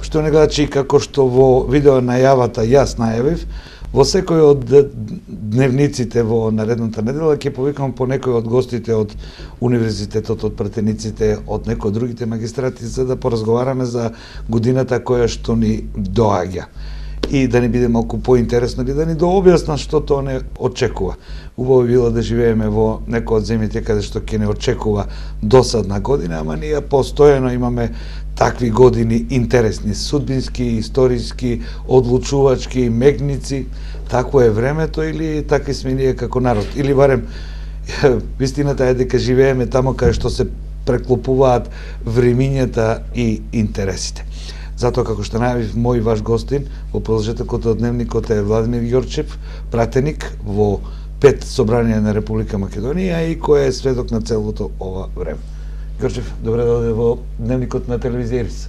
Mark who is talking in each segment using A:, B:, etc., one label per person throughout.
A: што не значи како што во видео најавата јас најавив, во секој од дневниците во наредната недела ќе повикам по некој од гостите од универзитетот, од пратениците, од некои од другите магистрати за да поразговараме за годината која што ни доаѓа. И да ни биде малку поинтересно или да ни дообјаснат што тоа не очекува. Убаво би било да живееме во некој од земјите каде што ќе не очекува досадна година, ама ние постојано имаме такви години интересни, судбински, историски, одлучувачки, мегници. Такво е времето или такви сме ние како народ. Или барем, вистината е дека живееме тамо каде што се преклопуваат времињата и интересите. Затоа, како што најавив, мој ваш гостин во продолжетокот од дневникот е Владимир Ѓорчев, пратеник во 5 собранија на Република Македонија и кој е сведок на целото ова време. Ѓорчев, добре дојде во дневникот на телевизија Ирис.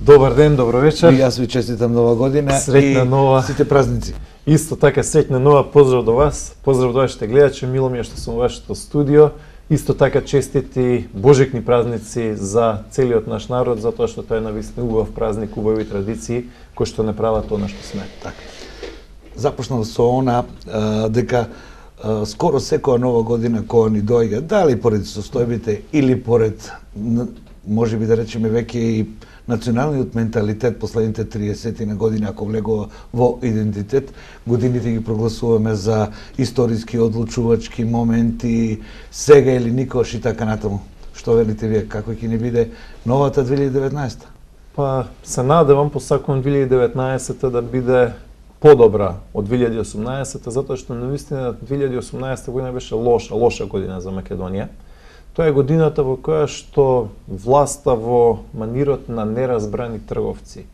B: Добар ден, добро вечер.
A: И јас ви честитам нова година
B: Среќна
A: и
B: нова.
A: сите празници.
B: Исто така среќна нова, поздрав до вас, поздрав до вашите гледачи, мило ми е што сум во вашето студио. Исто така честити божикни празници за целиот наш народ, затоа што тоа е навистина убав празник, убави традиции кои што не прават она што сме.
A: Така. Започнав со она дека скоро секоја нова година која ни доаѓа, дали поред состојбите или поред, може би да речеме веќе и националниот менталитет последните 30 на години, ако влегува во идентитет, годините ги прогласуваме за историски одлучувачки моменти, сега или никош и така натаму. Што велите вие, како ќе ни биде новата 2019?
B: Па се надевам, посакувам 2019 да биде подобра од 2018, затоа што навистина 2018 година беше лоша година за Македонија. Тоа е годината во која што власта во манирот на неразбрани трговци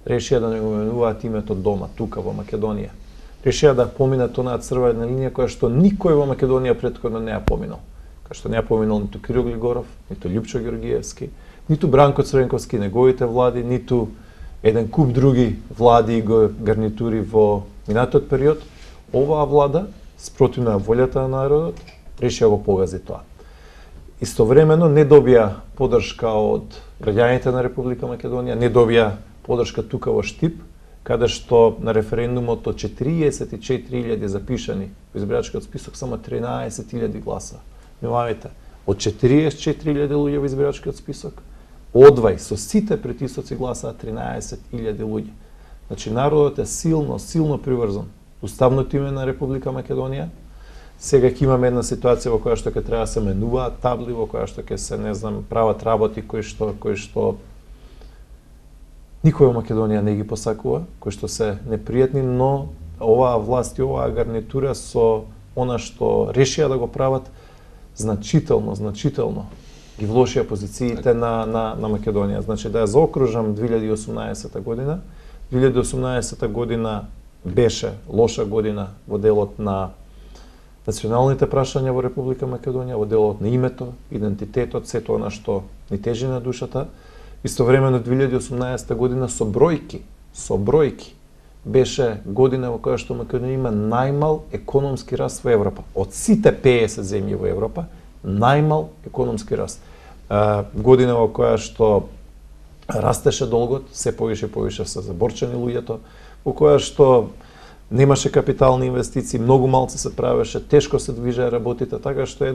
B: решија да не го менуваат името дома тука во Македонија. Решија да поминат онаа црвена линија која што никој во Македонија претходно не ја поминал. Која што не ја поминал ниту Кирил Глигоров, ниту Љупчо Ѓоргиевски, ниту Бранко Црвенковски, неговите влади, ниту еден куп други влади и гарнитури во минатиот период. Оваа влада, спротивно на волјата на народот, решија го погази тоа. Истовремено не добија поддршка од граѓаните на Република Македонија, не добија поддршка тука во Штип, каде што на референдумот од 44.000 запишани во избирачкиот список само 13.000 гласа. Внимавајте, од 44.000 луѓе во избирачкиот список, одвај со сите притисоци гласаа 13.000 луѓе. Значи народот е силно приврзан уставното име на Република Македонија. Сега ќе имаме една ситуација во која што ќе треба да се менуваат табли, во која што ќе се, не знам, прават работи кои што никој во Македонија не ги посакува, кои што се непријатни, но оваа власт и оваа гарнитура со она што решија да го прават значително ги влошија позициите на Македонија. Значи да ја заокружам 2018 година. 2018 година беше лоша година во делот на националните прашања во Република Македонија, во делот на името, идентитетот, сето она што ни тежи на душата. Истовремено 2018 година со бројки беше година во која што Македонија има најмал економски раст во Европа. Од сите 50 земји во Европа, најмал економски раст. Година во која што растеше долгот, се повише се заборчени луѓето, во која што немаше капитални инвестиции, многу малце се правеше, тешко се движеа работите, така што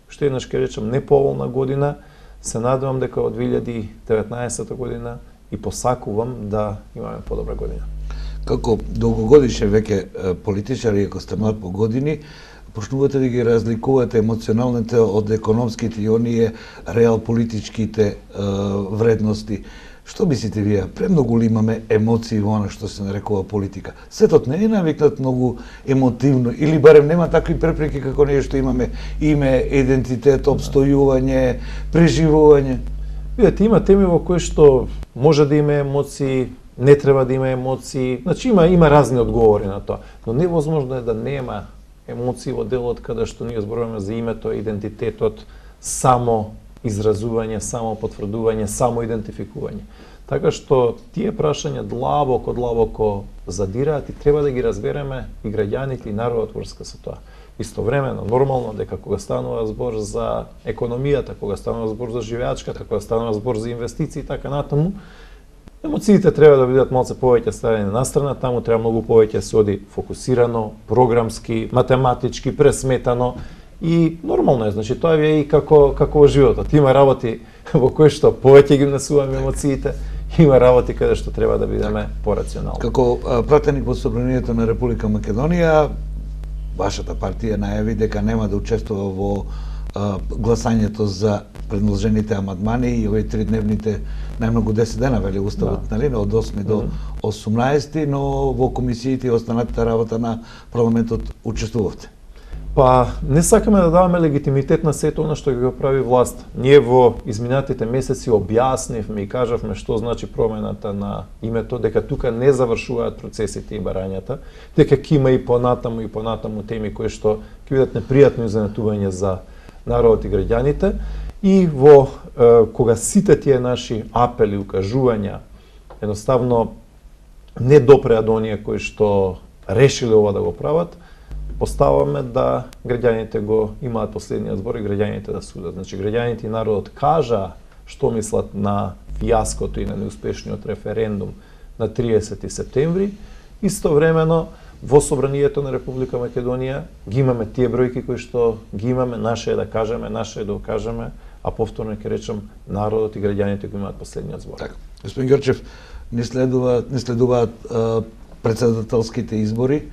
B: што еднаш ќе речем неповолна година. Се надевам дека од 2019 година и посакувам да имаме подобра година.
A: Како долгогодишен веќе политичар, и ако сте млад по години, почнувате да ги разликувате емоционалните од економските и оние реал политичките вредности. Што мислите вие? Премногу ли имаме емоции во она што се нарекува политика? Светот не е навикнат многу емотивно, или барем нема такви препреки како ние што имаме име, идентитет, обстојување, преживување?
B: Видете, има теми во кои што може да има емоции, не треба да има емоции, значи има разни одговори на тоа, но невозможно е да нема емоции во делот каде што ние зборуваме за името, идентитетот, само изразување, само потврдување, само идентификување. Така што тие прашања длабоко задираат и треба да ги разбереме и граѓаните и народот врска со тоа. Истовремено, нормално дека кога станува збор за економијата, кога станува збор за живеачката, кога станува збор за инвестиции и така натаму, Емоциите треба да бидат малце повеќе ставени на страна, таму треба многу повеќе се оди фокусирано, програмски, математички, пресметано и нормално е, значи тоа е и како во животот. Има работи во кои што повеќе ги внесуваме емоциите, има работи каде што треба да бидеме порационални.
A: Како пратеник во Собранието на Република Македонија, вашата партија најави дека нема да учествува во гласањето за предложените амандмани и овие 3-дневните најмногу 10 дена, вели Уставот, нали, од 8 до 18, но во комисиите и останатата работа на парламентот учествувавте.
B: Па, не сакаме да даваме легитимитет на сето она што ги го прави власт. Ние во изминатите месеци објаснивме и кажавме што значи промената на името, дека тука не завршуваат процесите и барањата, дека ќе има и понатаму теми кои што ќе бидат непријатно изненадување за народот и граѓаните. И во кога сите тие наши апели, укажувања едноставно не допреа до оние кои што решиле ова да го прават, поставаме да граѓаните го имаат последниот збор и граѓаните да судат. Значи граѓаните и народот кажа што мислат на фијаското и на неуспешниот референдум на 30 септември. Истовремено во Собранието на Република Македонија ги имаме тие бројки кои што ги имаме, наше е да кажеме, наше е да окажеме, а повторно ќе речам, народот и граѓаните го имаат последниот збор.
A: Така. Господин Ѓорчев, не следуваат председателските избори,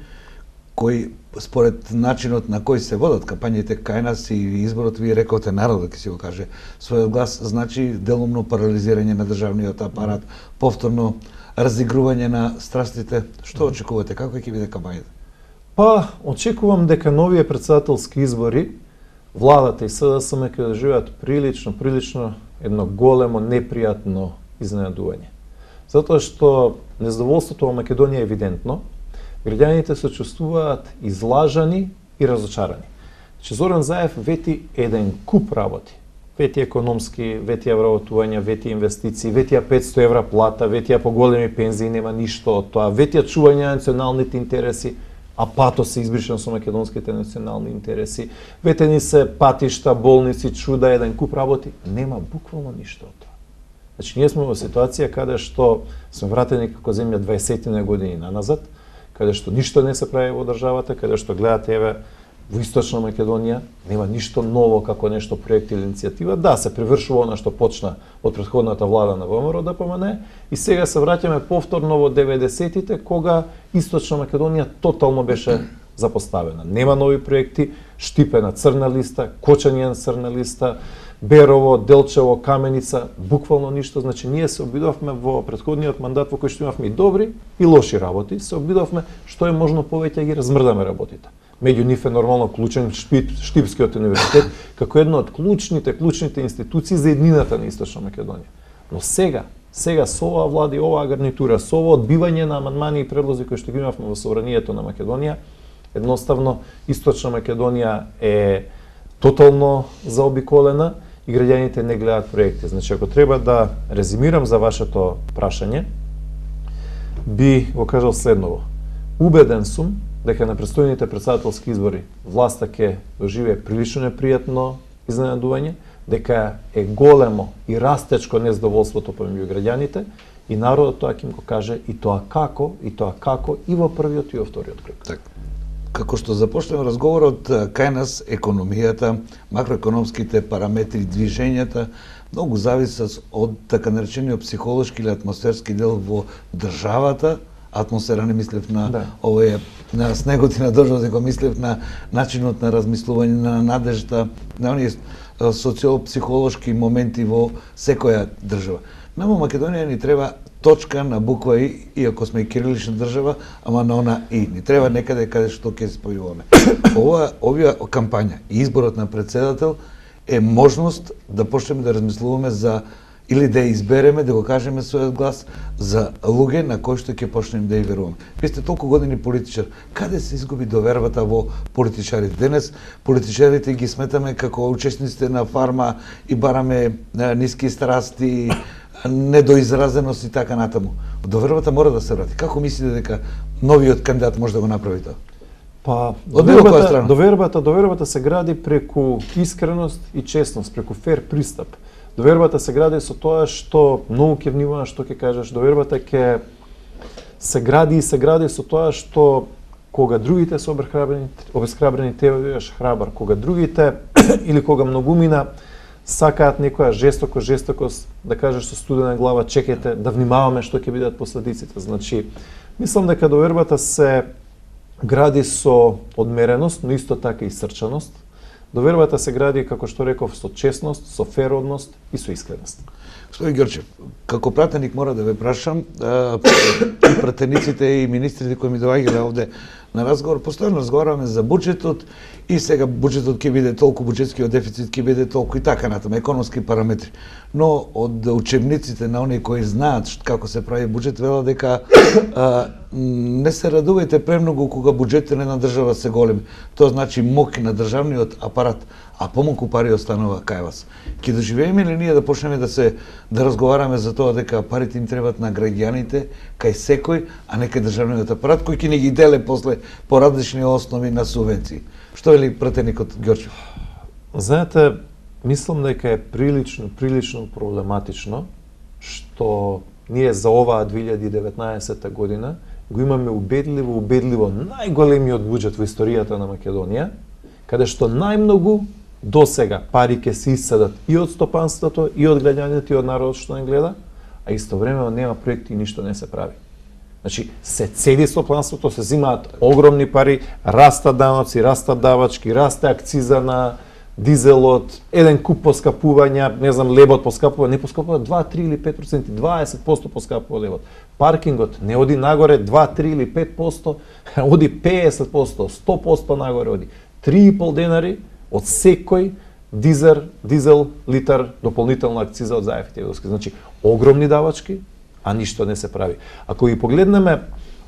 A: кои според начинот на кој се водат кампањите кај нас и изборот, вие рековте народот ќе си го каже својот глас, значи делумно парализирање на државниот апарат, повторно разигрување на страстите. Што очекувате? Како ќе биде кампањата?
B: Па, очекувам дека новите председателски избори, владата и СДСМ ќе доживеат прилично едно големо непријатно изненадување. Затоа што незадоволството во Македонија е евидентно, граѓаните се чувствуваат излажани и разочарани. Че Зоран Заев вети еден куп работи. Вети економски, вети вработувања, вети инвестиции, вети 500 евра плата, вети поголеми пензии, нема ништо од тоа, вети чување на националните интереси, а пато се избришен со македонските национални интереси, ветени се патишта, болници, чуда, еден куп работи, нема буквално ништо од тоа. Значи ние сме во ситуација каде што сме вратени како земја 20 години наназад, каде што ништо не се прави во државата, каде што гледате еве во Источна Македонија, нема ништо ново како нешто проект или иницијатива. Да, се привршува она што почна од претходната влада на ВМРО ДПМН и сега се враќаме повторно во 90-тите, кога Источна Македонија тотално беше запоставена. Нема нови проекти, штипена црна листа, кочање на црна листа, Берово, Делчево, Каменица, буквално ништо. Значи ние се обидовме во претходниот мандат во кој што имавме и добри и лоши работи, се обидовме што е можно повеќе ги размрдаме работите. Меѓу нив е нормално клучен Штипскиот универзитет како една од клучните институции за еднината на Источна Македонија. Но сега со оваа влада и оваа гарнитура, со ова одбивање на амандмани и предлози кои што ги имавме во Собранието на Македонија, едноставно Источна Македонија е тотално заобиколена и граѓаните не гледаат проекти. Значи, ако треба да резимирам за вашето прашање, би го кажал следново. Убеден сум дека на предстојните председателски избори власта ќе доживее прилично непријатно изненадување, дека е големо и растечко незадоволството помеѓу граѓаните и народот тоа ќе им го каже и тоа како и во првиот и во вториот круг.
A: Так. Како што започнем разговорот, кај нас економијата, макроекономските параметри, движењата многу зависат од така наречениот психолошки или атмосферски дел во државата. Атмосфера не мислев на овој на снегот и на дождот, него мислев на начинот на размислување, на надежда, на оние социопсихолошки моменти во секоја држава. Нам во Македонија ни треба точка на буква И, иако сме и кирилична држава, ама на она И. Ни треба некаде каде што ќе се спојуваме. Оваа кампања и изборот на председател е можност да почнеме да размислуваме за или да избереме, да го кажеме својот глас за луѓе на кои што ќе почнеме да ја веруваме. Ви сте толку години политичар, каде се изгуби довербата во политичарите? Денес политичарите ги сметаме како учесниците на фарма и бараме ниски страсти, недоизразеност и така натаму. Довербата мора да се врати. Како мислите дека новиот кандидат може да го направи тоа?
B: Па,
A: довербата
B: се гради преку искреност и честност, преку фер пристап. Довербата се гради со тоа што многу ќе внимаваш што ќе кажеш. Довербата ќе се гради со тоа што кога другите се обесхрабрени, тебе бидеш храбар. Кога другите или кога многумина сакаат некоја жестокост, да кажеш со студена глава, чекајте да внимаваме што ќе бидат последиците. Значи, мислам дека довербата се гради со одмереност, но исто така и срчаност. Довербата се гради, како што реков, со честност, со фер одност и со искреност.
A: Господин Ѓорчев, како пратеник мора да ве прашам, и пратениците и министрите кои ми доаѓале овде на разговор, постојано разговараме за буџетот и сега буџетот ќе биде толку, буџетскиот дефицит ќе биде толку и така натаму, економски параметри. Но од учебниците на оние кои знаат како се прави буџет, вела дека не се радувајте премногу кога буџетите на една држава се големи. Тоа значи мок на државниот апарат, а помалку пари останува кај вас. Ќе доживееме ли ние да почнеме да разговараме за тоа дека парите им требаат на граѓаните, кај секој, а не кај државниот апарат, кој ќе ни ги деле после по различни основи на субвенции? Што вели пратеникот Ѓорчев?
B: Знаете, мислам дека е прилично проблематично што ние за оваа 2019 година го имаме убедливо најголемиот буџет во историјата на Македонија, каде што најмногу до сега пари ќе се исцедат и од стопанството, и од граѓаните, и од народот што не гледа, а истовремено нема проекти и ништо не се прави. Значи, се цели стопанството, се зимаат огромни пари, растат даноци, растат давачки, расте акциза на дизелот, еден куп поскапувања, не знам, лебот поскапува, не поскапува 2, 3 или 5%, 20% поскапува лебот. Паркингот не оди нагоре 2, 3 или 5%, оди 50%, 100% нагоре оди. 3,5 денари од секој дизел литар дополнителна акциза од заевите. Значи, огромни давачки, а ништо не се прави. Ако ги погледнеме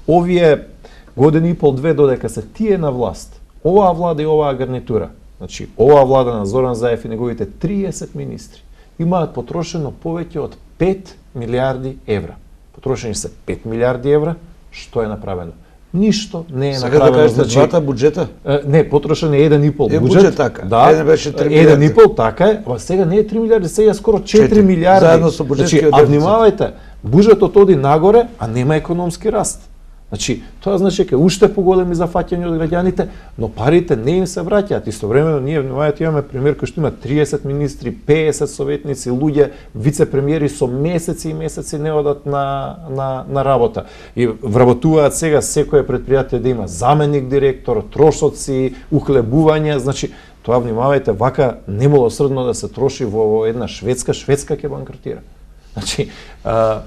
B: овие години и пол, две додека се тие на власт, оваа влада и оваа гарнитура, значи оваа влада на Зоран Заев и неговите 30 министри, имаат потрошено повеќе од 5 милиарди евра. Потрошени се 5 милиарди евра, што е направено? Ништо не е направено.
A: Сега да кажете двата буџета?
B: Не, потрошен е 1,5 буџет.
A: Така.
B: Да,
A: еден беше 3 милиарди.
B: 1,5 така е, а сега не е 3 милиарди, сега е скоро 4 милиарди.
A: Заедно со буџетскиот дефицит.
B: А внимавајте, буџетот оди нагоре, а нема економски раст. Значи, тоа значи дека уште поголеми зафаќања од граѓаните, но парите не им се враќаат. Истовремено ние внимавајте имаме премиер кој што има 30 министри, 50 советници, луѓе, вице-премиери со месеци и месеци не одат на работа. И вработуваат сега секое предпријатие да има заменик директор, трошоци, ухлебување, значи тоа внимавајте, вака немилосрдно да се троши во една Шведска ќе банкротира. Значи,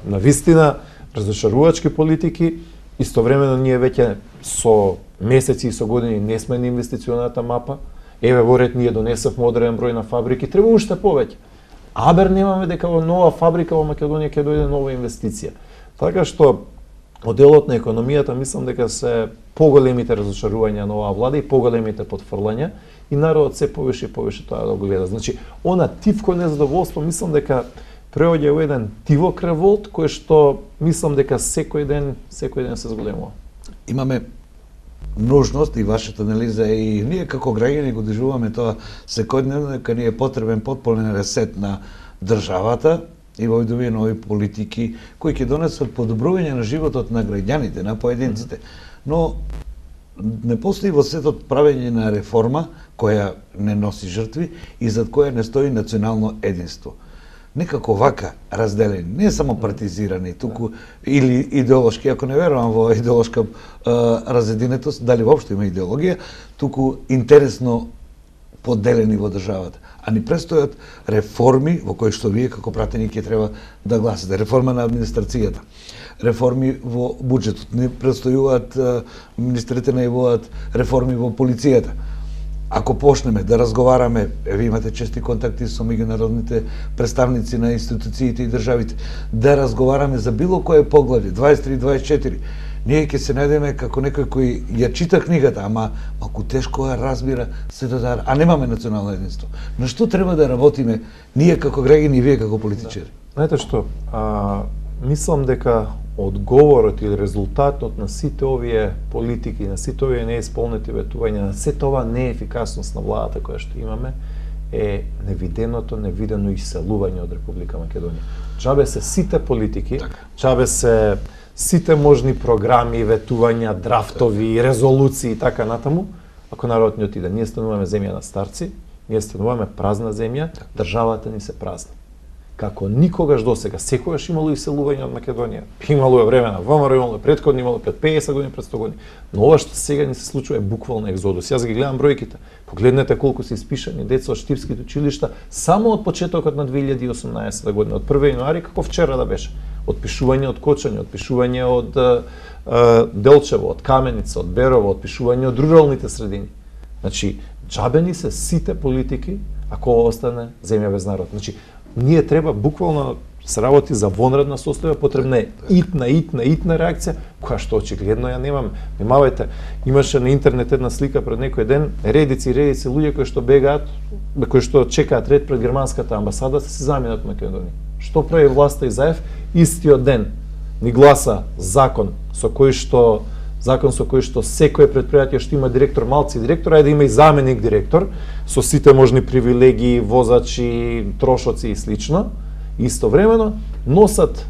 B: навистина разочарувачки политики. Истовремено ние веќе со месеци и со години не сме на инвестиционата мапа. Еве во ред ние донесовме одреден број на фабрики, треба уште повеќе. Абер немаме дека во нова фабрика во Македонија ќе дојде нова инвестиција. Така што од делот на економијата мислам дека се поголемите разочарувања на оваа влада и поголемите потфрлања и народот се повише и повише тоа да го гледа. Значи, она тивко незадоволство мислам дека преоѓа во еден тивок револт кој што мислам дека секој ден се зголемува.
A: Имаме нужност и вашата анализа и ние како граѓани го доживуваме тоа секојдневно дека ни е потребен потполен ресет на државата и во овие нови политики кои ќе донесат подобрување на животот на граѓаните, на поединците. Но не постои во светот правење на реформа која не носи жртви и зад која не стои национално единство. Некако вака разделени, не само партизирани, туку или идеолошки, ако не верувам во идеолошка разединетост, дали воопшто има идеологија, туку интересно поделени во државата. А ни престојат реформи во кои што вие како пратеник ќе треба да гласате. Реформа на администрацијата, реформи во буџетот, ни престојуваат министрите најавуваат реформи во полицијата. Ако почнеме да разговараме, вие имате чести контакти со меѓународните представници на институциите и државите, да разговараме за било кое поглавје, 23-24, ние ќе се најдеме како некој кој ја чита книгата, ама малку тешко ја разбира светот, а немаме национално единство. На што треба да работиме ние како граѓани и вие како политичари?
B: Знаете што, мислам дека одговорот или резултатот на сите овие политики, на сите овие неисполнети ветувања, на сето ова неефикасност на владата која што имаме, е невидено иселување од Република Македонија. Джабе се сите политики, джабе се сите можни програми, ветувања, драфтови, резолуции и така натаму, ако народот не отиде. Ние стануваме земја на старци, ние стануваме празна земја, државата ни се празни. Како никогаш досега, секогаш имало иселување од Македонија. Имало е време на ВМРО, имало е претходни, имало пред 50 години, пред 100 години. Но ова што сега ни се случува е буквално екзодус. Јас ги гледам бројките. Погледнете колку се испишани деца од штипските училишта само од почетокот на 2018 година, од 1 јануари, како вчера да беше. Отпишување од Кочање, отпишување од Делчево, од Каменица, од Берово, отпишување од руралните средини. Значи, џабени се сите политики ако остане земја без народ. Значи, ние треба буквално се работи за вонредна состојба, потребна е итна реакција, која што очигледно ја немаме. Внимавајте, имаше на интернет една слика пред некој ден, редици луѓе кои што бегаат, кои што чекаат ред пред германската амбасада, се заминат во Македонија. Што прави власта Изаев? Истиот ден ни гласа закон со кој што секое предпријатие што има директор, малци директор, ајде да има и заменик директор, со сите можни привилегии, возачи, трошоци и слично, истовремено носат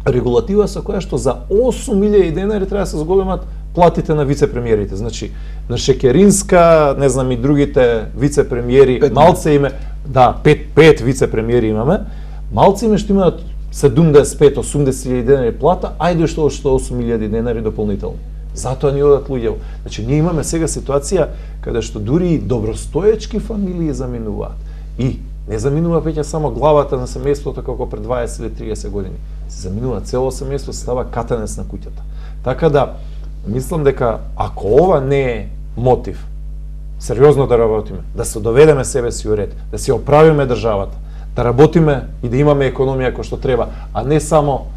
B: регулатива со која што за 8.000 денари треба да се зголемат платите на вице-премиерите. Значи, на Шекеринска, не знам и другите вице-премиери, малце име, да, 5 вице-премиери имаме, малце име што имаат 75-80.000 денари плата, ајде што 8.000 денари дополнителни. Затоа ни одат луѓе. Значи, ние имаме сега ситуација каде што дури добростоечки фамилии заминуваат. И не заминува веќе само главата на семејството како пред 20 или 30 години. Се заминува цело семејство, се става катанец на куќата. Така да, мислам дека ако ова не е мотив, сериозно да работиме, да се доведеме себе си у ред, да си оправиме државата, да работиме и да имаме економија кој што треба, а не само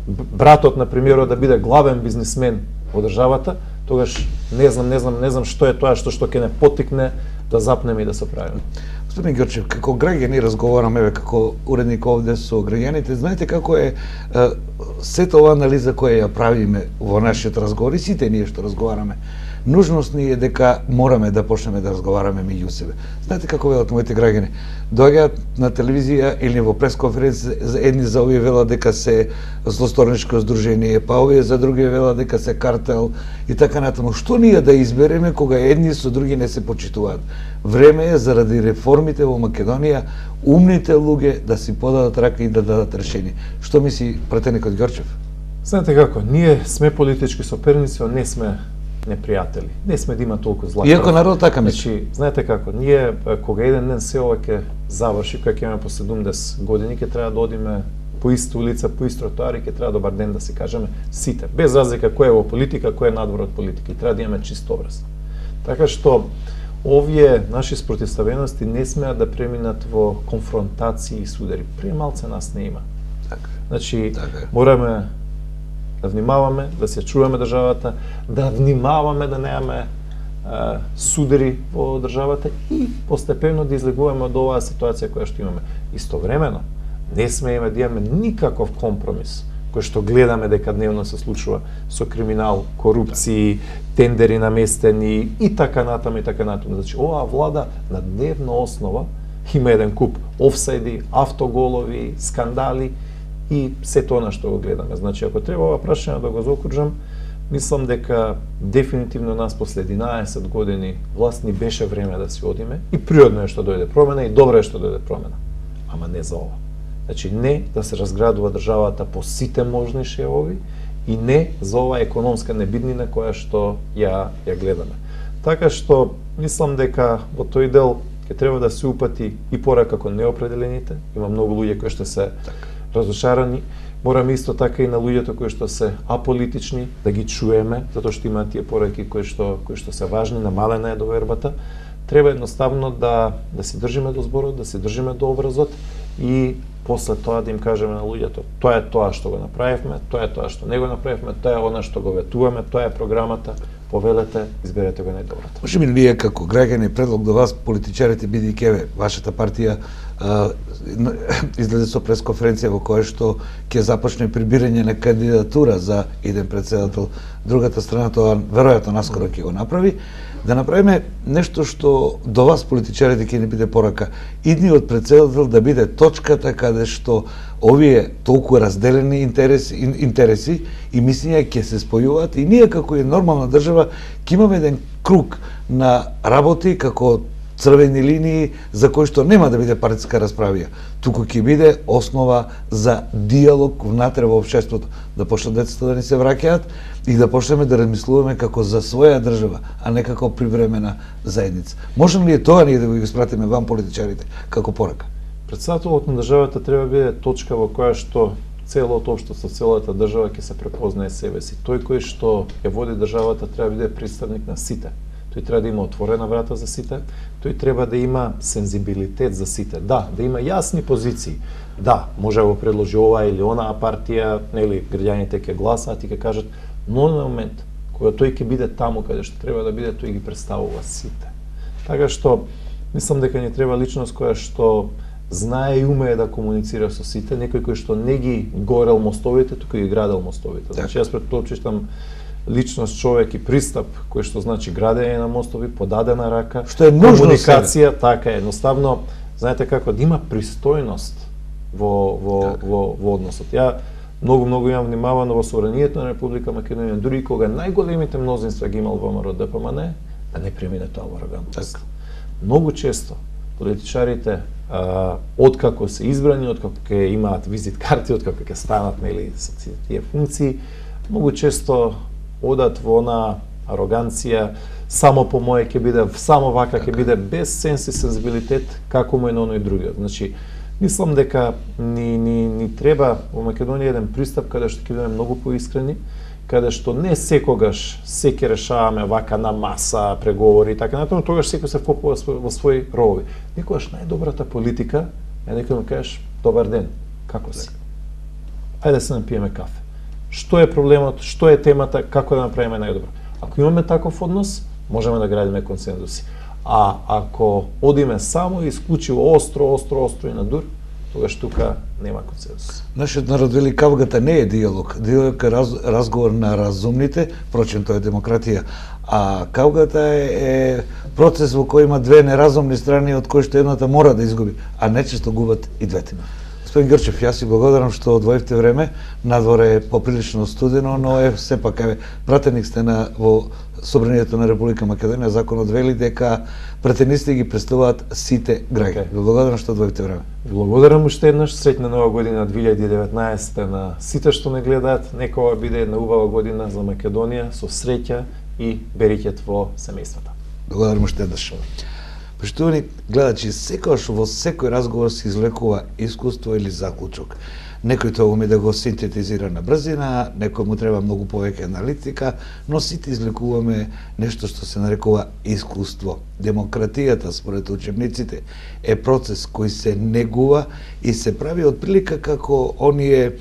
B: братот на премиерот да биде главен бизнисмен во државата, тогаш не знам што е тоа што ќе не потикне да запнеме и да се правиме.
A: Господин Ѓорчев, како граѓани разговараме, еве како уредник овде со граѓаните, знаете како е сета ова анализа која ја правиме во нашиот разговор и сите ние што разговараме, нужност ни е дека мораме да почнеме да разговараме меѓу себе. Знаете како велат моите граѓани? Доаѓаат на телевизија или во пресконференција, едни за овие велат дека се злосторничко здружение, па овие за други велат дека се картел и така натаму. Што ние да избереме кога едни со други не се почитуваат? Време е заради реформите во Македонија умните луѓе да си подадат рака и да дадат решение. Што мисли пратеникот Ѓорчев?
B: Знаете како, ние сме политички соперници, а не сме непријатели. Не сме да има толку зла.
A: Иако народ така мисли.
B: Значи, знаете како, ние кога еден ден се ова ќе заврши, кога ќе имаме по 70 години, ќе треба да одиме по иста улица, по ист тротоар и ќе треба добар ден да си кажеме сите, без разлика кој е во политика, кој е надвор од политика, и треба да имаме чист образ. Така што овие наши спротивставености не смеат да преминат во конфронтации и судари. Премалце нас не има.
A: Така.
B: Значи, мораме да внимаваме, да се чуваме државата, да внимаваме да немаме судари во државата и постепено да излегуваме од оваа ситуација која што имаме. Истовремено, не смееме да имаме никаков компромис кој што гледаме дека дневно се случува со криминал, корупции, тендери наместени и така натаму и така натаму. Значи, оваа влада на дневна основа има еден куп офсайди, автоголови, скандали и се тоа на што го гледаме. Значи, ако треба ова прашање да го заокружам, мислам дека дефинитивно нас после 11 години власт ни беше време да си одиме и природно е што дојде промена и добро е што дојде промена. Ама не за ова. Значи, не да се разградува државата по сите можни шевови и не за ова економска небиднина која што ја гледаме. Така што мислам дека во тој дел ќе треба да се упати и порака кон неопределените. Има многу луѓе кои што се разочарани. Мораме исто така и на луѓето кои што се аполитични да ги чуеме, затоа што има тие пораки кои што се важни, намалена е довербата. Треба едноставно да се држиме до зборот, да се држиме до образот и после тоа да им кажеме на луѓето, тоа е тоа што го направивме, тоа е тоа што не го направивме, тоа е она што го ветуваме, тоа е програмата, повелете, изберете го најдоброто.
A: Може би вие како граѓани предлог до вас, политичарите, бидејќи вашата партија излезе со пресконференција во која што ќе започне прибирање на кандидатура за иден претседател. Другата страна тоа веројатно наскоро ќе го направи. Да направиме нешто што до вас политичарите ќе не биде порака. Идниот претседател да биде точката каде што овие толку разделени интереси и мислења ќе се спојуваат и ние како и нормална држава ќе имаме еден круг на работи како црвени линии за кои што нема да биде партиска расправија, туку ќе биде основа за диалог внатре во општеството, да почнат децата да ни се враќаат и да почнеме да размислуваме како за своја држава, а не како привремена заедница. Можем ли тоа ние да го испратиме вам политичарите како порака?
B: Претседателот на државата треба да биде точка во која што целото општество, целата држава ќе се препознае себе си. Тој кој што ја води државата треба да биде представник на сите. Тој треба да има отворена врата за сите, тој треба да има сензибилитет за сите. Да има јасни позиции. Да, може да го предложи ова или онаа партија, нели граѓаните ќе гласаат и ќе кажат, но на момент кога тој ќе биде таму каде што треба да биде, тој ги представува сите. Така што мислам дека ни треба личност која што знае и умее да комуницира со сите, некој кој што не ги горел мостовите, туку ги градел мостовите. Значи јас претпочитам личност, човек и пристап, кој што значи градење на мостови, подадена рака,
A: што е нужно
B: комуникација, така е, едноставно, знаете како, да има пристојност во односот. Ја многу имам внимавано во собранието на Република Македонија, дури кога најголемите мнозинства ги имал во МРО-ДПМН, да не премине тоа во арогантност. Многу често политичарите откако се избрани, откако ќе имаат визит карти, откако ќе станат нели со тие функции, многу често одат во она ароганција, само по моје ќе биде, само вака ќе биде, без сенс и сензибилитет, како му е на оној другиот. Значи, мислам дека ни треба во Македонија еден пристап каде што ќе бидеме многу поискрени, каде што не секогаш се ќе решаваме вака на маса, преговори и така натаму, тогаш секој се вкопува во своји ровови. Некогаш најдобрата политика е некој му кажеш добар ден, како си? Ајде се напиеме кафе. Што е проблемот, што е темата, како да направиме најдобро. Ако имаме таков однос, можеме да градиме консензуси. А ако одиме само и исклучиво остро и надур, тогаш тука нема консензус.
A: Нашиот народ вели кавгата не е диалог. Диалог е разговор на разумните, впрочем тоа е демократија. А кавгата е процес во кој има две неразумни страни од кои што едната мора да изгуби, а нечесто губат и двете. Господин Грчев, јас ви благодарам што одвоивте време. Надвор е поприлично студено, но сепак пратеник сте во Собранието на Република Македонија. Законот вели дека пратениците ги представуваат сите граѓани. Ви благодарам што одвоивте време.
B: Благодарам уште еднаш. Среќна нова година 2019 на сите што не гледаат. Нека ова биде една убава година за Македонија со среќа и береќет во семејствата.
A: Благодарам уште еднаш. Поштовани гледачи, секогаш во секој разговор се извлекува искуство или заклучок. Некој тоа уме да го синтетизира на брзина, некој му треба многу повеќе аналитика, но сите извлекуваме нешто што се нарекува искуство. Демократијата, според учебниците, е процес кој се негува и се прави од прилика како оние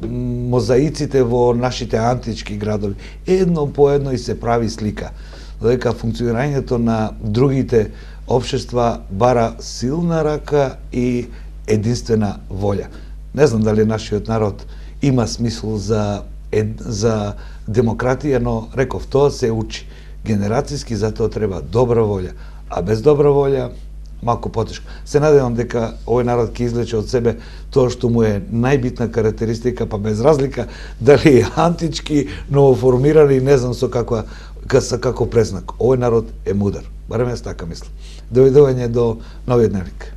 A: мозаиците во нашите антички градови. Едно по едно и се прави слика. Додека функционирањето на другите општества бара силна рака и единствена волја. Не знам дали нашиот народ има смисол за демократија, но реков, тоа се учи. Генерацијски затоа треба добра волја, а без добра волја малку потешко. Се надевам дека овој народ ќе извлече од себе тоа што му е најбитна карактеристика, па без разлика дали е антички, новоформирани, не знам со како презнак. Овој народ е мудар. Барем јас така мислам. Довидување до новиот дневник.